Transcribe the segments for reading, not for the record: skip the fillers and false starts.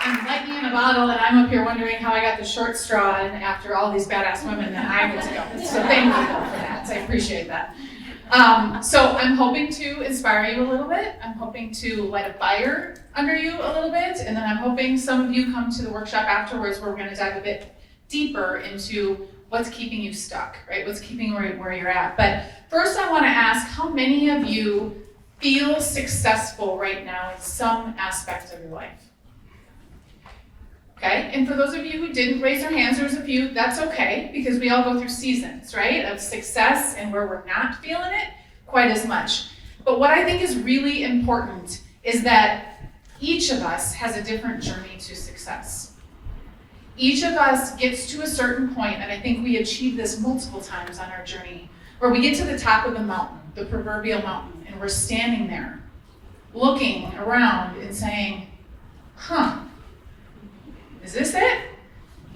I'm lightning in a bottle, and I'm up here wondering how I got the short straw in after all these badass women that I get to go. So thank you for that. I appreciate that. So I'm hoping to inspire you a little bit. I'm hoping to light a fire under you a little bit, and then I'm hoping some of you come to the workshop afterwards where we're going to dive a bit deeper into what's keeping you stuck, right? What's keeping you where you're at. But first I want to ask, how many of you feel successful right now in some aspect of your life? Okay, and for those of you who didn't raise their hands, there's a few, that's okay, because we all go through seasons, right, of success and where we're not feeling it quite as much. But what I think is really important is that each of us has a different journey to success. Each of us gets to a certain point, and I think we achieve this multiple times on our journey, where we get to the top of the mountain, the proverbial mountain, and we're standing there, looking around and saying, is this it?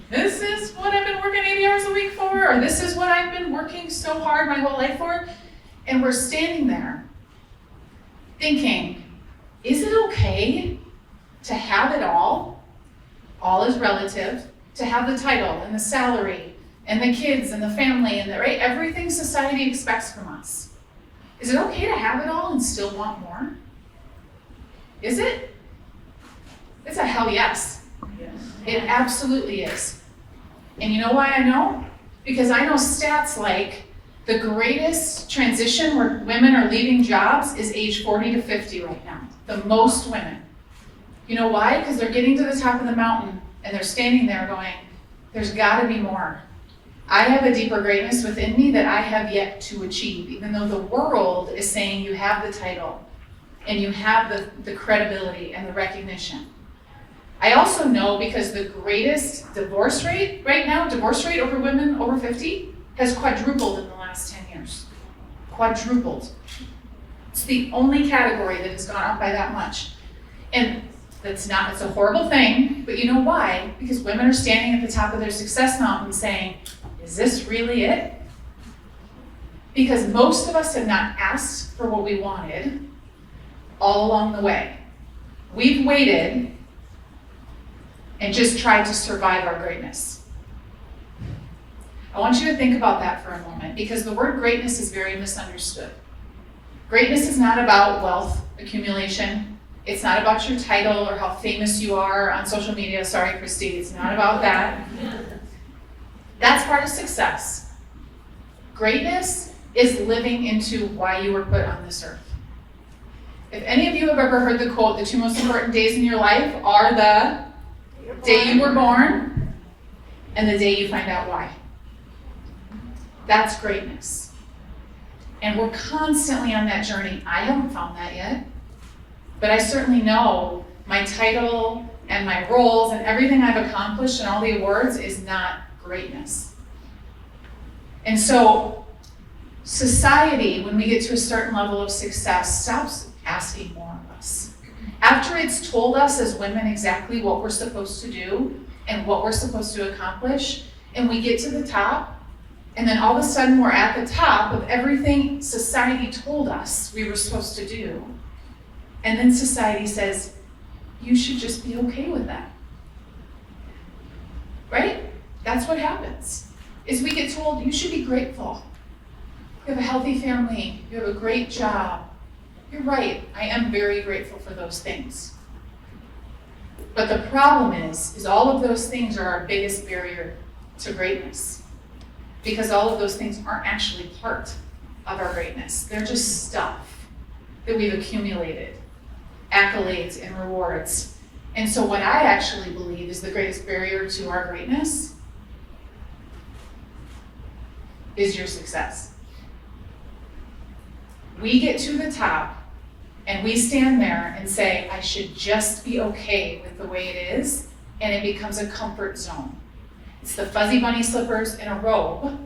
This is what I've been working 80 hours a week for, or this is what I've been working so hard my whole life for? And we're standing there thinking, is it okay to have it all? All is relative. To have the title and the salary and the kids and the family and right? Everything society expects from us. Is it okay to have it all and still want more? Is it? It's a hell yes. It absolutely is. And you know why I know? Because I know stats like the greatest transition where women are leaving jobs is age 40 to 50 right now. The most women. You know why? Because they're getting to the top of the mountain and they're standing there going, there's gotta be more. I have a deeper greatness within me that I have yet to achieve, even though the world is saying you have the title and you have the credibility and the recognition. I also know because the greatest divorce rate right now, divorce rate over women over 50, has quadrupled in the last 10 years. Quadrupled. It's the only category that has gone up by that much. And it's a horrible thing, but you know why? Because women are standing at the top of their success mountain saying, is this really it? Because most of us have not asked for what we wanted all along the way. We've waited and just tried to survive our greatness. I want you to think about that for a moment, because the word greatness is very misunderstood. Greatness is not about wealth accumulation. It's not about your title or how famous you are on social media. Sorry, Christy, it's not about that. That's part of success. Greatness is living into why you were put on this earth. If any of you have ever heard the quote, the two most important days in your life are the day you were born and the day you find out why. That's greatness. And we're constantly on that journey. I haven't found that yet, but I certainly know my title and my roles and everything I've accomplished and all the awards is not greatness. And so society, when we get to a certain level of success, stops asking more of us. After it's told us as women exactly what we're supposed to do and what we're supposed to accomplish, and we get to the top, and then all of a sudden we're at the top of everything society told us we were supposed to do. And then society says, you should just be okay with that. Right? That's what happens, is we get told you should be grateful. You have a healthy family, you have a great job. You're right, I am very grateful for those things. But the problem is all of those things are our biggest barrier to greatness. Because all of those things aren't actually part of our greatness. They're just stuff that we've accumulated, accolades and rewards. And so what I actually believe is the greatest barrier to our greatness is your success. We get to the top and we stand there and say, I should just be okay with the way it is, and it becomes a comfort zone. It's the fuzzy bunny slippers and a robe.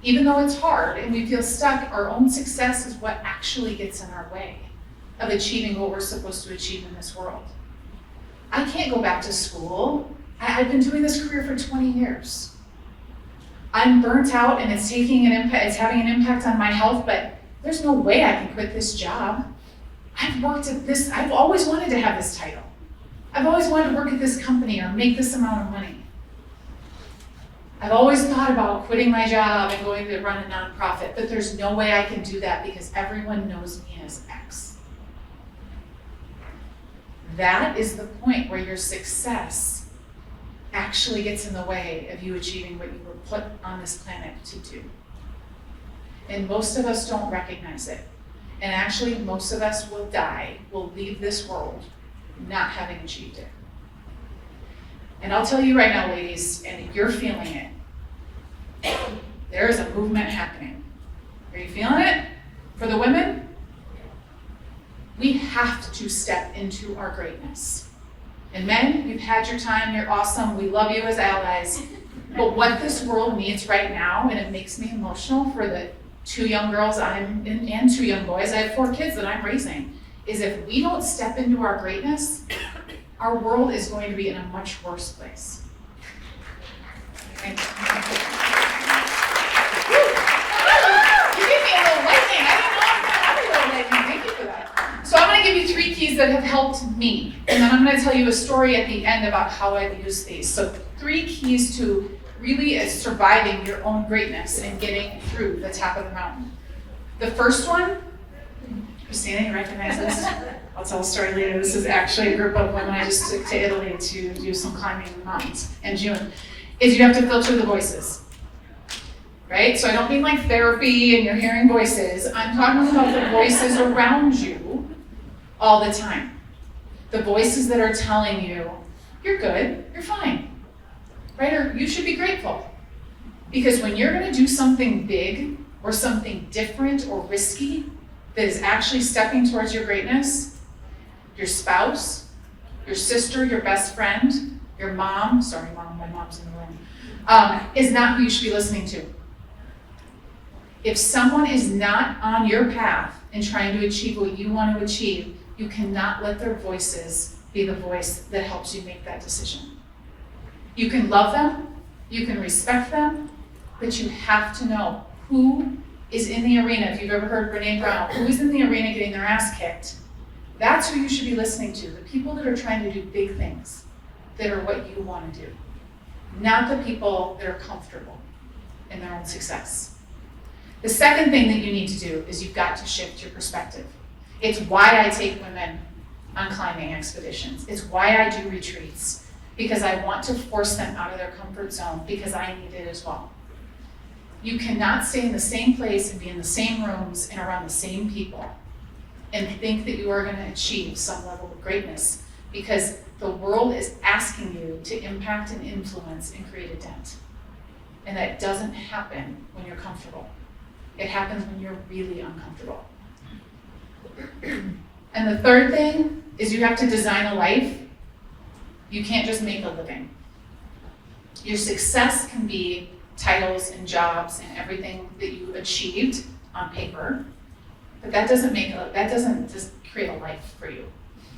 Even though it's hard and we feel stuck, our own success is what actually gets in our way of achieving what we're supposed to achieve in this world. I can't go back to school. I've been doing this career for 20 years. I'm burnt out and it's having an impact on my health, but there's no way I can quit this job. I've worked at this, I've always wanted to have this title. I've always wanted to work at this company or make this amount of money. I've always thought about quitting my job and going to run a nonprofit, but there's no way I can do that because everyone knows me as X. That is the point where your success actually gets in the way of you achieving what you were put on this planet to do. And most of us don't recognize it. And actually, most of us will die, will leave this world not having achieved it. And I'll tell you right now, ladies, and you're feeling it, there is a movement happening. Are you feeling it? For the women, we have to step into our greatness. And men, you've had your time, you're awesome, we love you as allies. But what this world needs right now, and it makes me emotional for the 2 young girls and 2 young boys, I have 4 kids that I'm raising, is if we don't step into our greatness, our world is going to be in a much worse place. Okay. You gave me a little lightning. I didn't know I was going to have a little lightning. Thank you for that. So I'm going to give you 3 keys that have helped me. And then I'm going to tell you a story at the end about how I've used these. So 3 keys to really surviving your own greatness and getting through the top of the mountain. The first one, Christina, you recognize this? I'll tell a story later. This is actually a group of women I just took to Italy to do some climbing in the mountains in June, is you have to filter the voices, right? So I don't mean like therapy and you're hearing voices. I'm talking about the voices around you all the time. The voices that are telling you, you're good, you're fine, right? Or you should be grateful. Because when you're gonna do something big or something different or risky that is actually stepping towards your greatness, your spouse, your sister, your best friend, your mom, sorry mom, my mom's in the room, is not who you should be listening to. If someone is not on your path and trying to achieve what you want to achieve, you cannot let their voices be the voice that helps you make that decision. You can love them, you can respect them, but you have to know who is in the arena. If you've ever heard Brene Brown, who is in the arena getting their ass kicked, that's who you should be listening to. The people that are trying to do big things, that are what you want to do. Not the people that are comfortable in their own success. The second thing that you need to do is you've got to shift your perspective. It's why I take women on climbing expeditions. It's why I do retreats, because I want to force them out of their comfort zone, because I need it as well. You cannot stay in the same place and be in the same rooms and around the same people and think that you are going to achieve some level of greatness, because the world is asking you to impact and influence and create a dent. And that doesn't happen when you're comfortable. It happens when you're really uncomfortable. And the third thing is you have to design a life. You can't just make a living. Your success can be titles and jobs and everything that you achieved on paper, but that doesn't just create a life for you.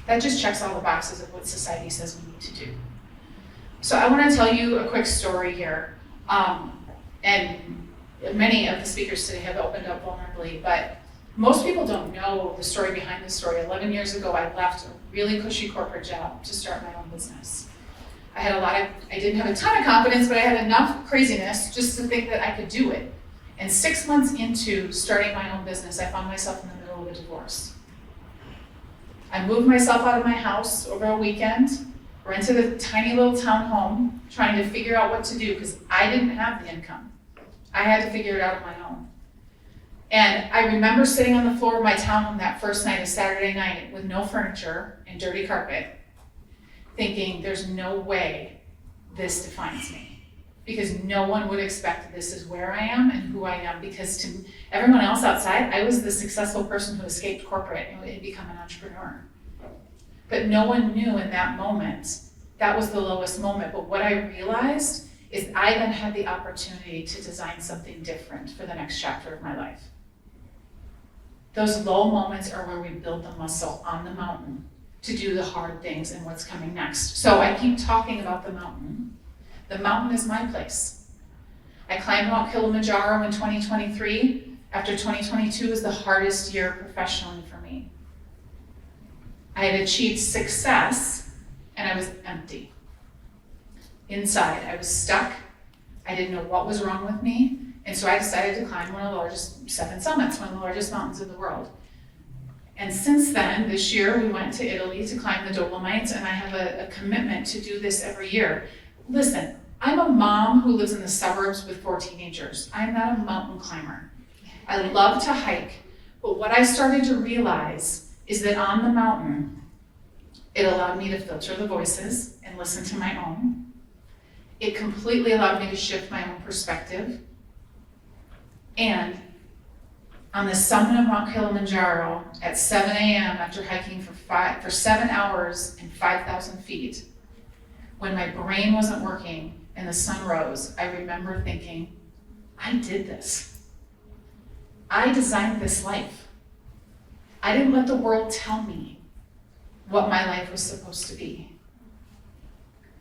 That just checks all the boxes of what society says we need to do. So I want to tell you a quick story here. And many of the speakers today have opened up vulnerably, but most people don't know the story behind this story. 11 years ago, I left a really cushy corporate job to start my own business. I didn't have a ton of confidence, but I had enough craziness just to think that I could do it. And 6 months into starting my own business, I found myself in the middle of a divorce. I moved myself out of my house over a weekend, rented a tiny little townhome, trying to figure out what to do because I didn't have the income. I had to figure it out on my own. And I remember sitting on the floor of my townhome that first night, a Saturday night, with no furniture and dirty carpet, thinking there's no way this defines me. Because no one would expect this is where I am and who I am, because to everyone else outside, I was the successful person who escaped corporate and had become an entrepreneur. But no one knew in that moment, that was the lowest moment. But what I realized is I then had the opportunity to design something different for the next chapter of my life. Those low moments are where we build the muscle on the mountain to do the hard things and what's coming next. So I keep talking about the mountain. The mountain is my place. I climbed Mount Kilimanjaro in 2023, after 2022 was the hardest year professionally for me. I had achieved success and I was empty. Inside, I was stuck. I didn't know what was wrong with me. And so I decided to climb one of the largest, 7 summits, one of the largest mountains in the world. And since then, this year, we went to Italy to climb the Dolomites, and I have a commitment to do this every year. Listen, I'm a mom who lives in the suburbs with 4 teenagers. I'm not a mountain climber. I love to hike, but what I started to realize is that on the mountain, it allowed me to filter the voices and listen to my own. It completely allowed me to shift my own perspective. And on the summit of Mount Kilimanjaro at 7 a.m. after hiking for 7 hours and 5,000 feet, when my brain wasn't working and the sun rose, I remember thinking, I did this. I designed this life. I didn't let the world tell me what my life was supposed to be.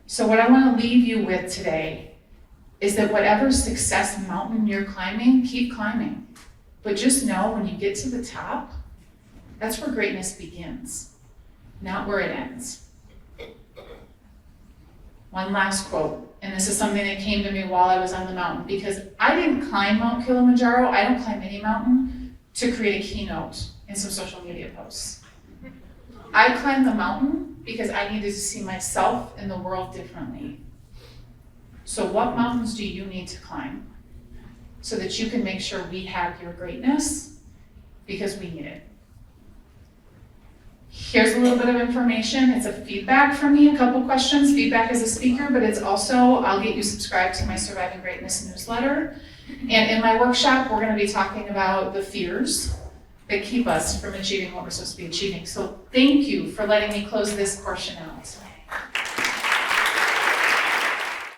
So what I want to leave you with today is that whatever success mountain you're climbing, keep climbing. But just know when you get to the top, that's where greatness begins, not where it ends. One last quote, and this is something that came to me while I was on the mountain, because I didn't climb Mount Kilimanjaro, I don't climb any mountain, to create a keynote and some social media posts. I climbed the mountain because I needed to see myself and the world differently. So what mountains do you need to climb so that you can make sure we have your greatness? Because we need it. Here's a little bit of information. It's a feedback from me, a couple questions. Feedback as a speaker, but it's also, I'll get you subscribed to my Surviving Greatness newsletter. And in my workshop, we're going to be talking about the fears that keep us from achieving what we're supposed to be achieving. So thank you for letting me close this portion out.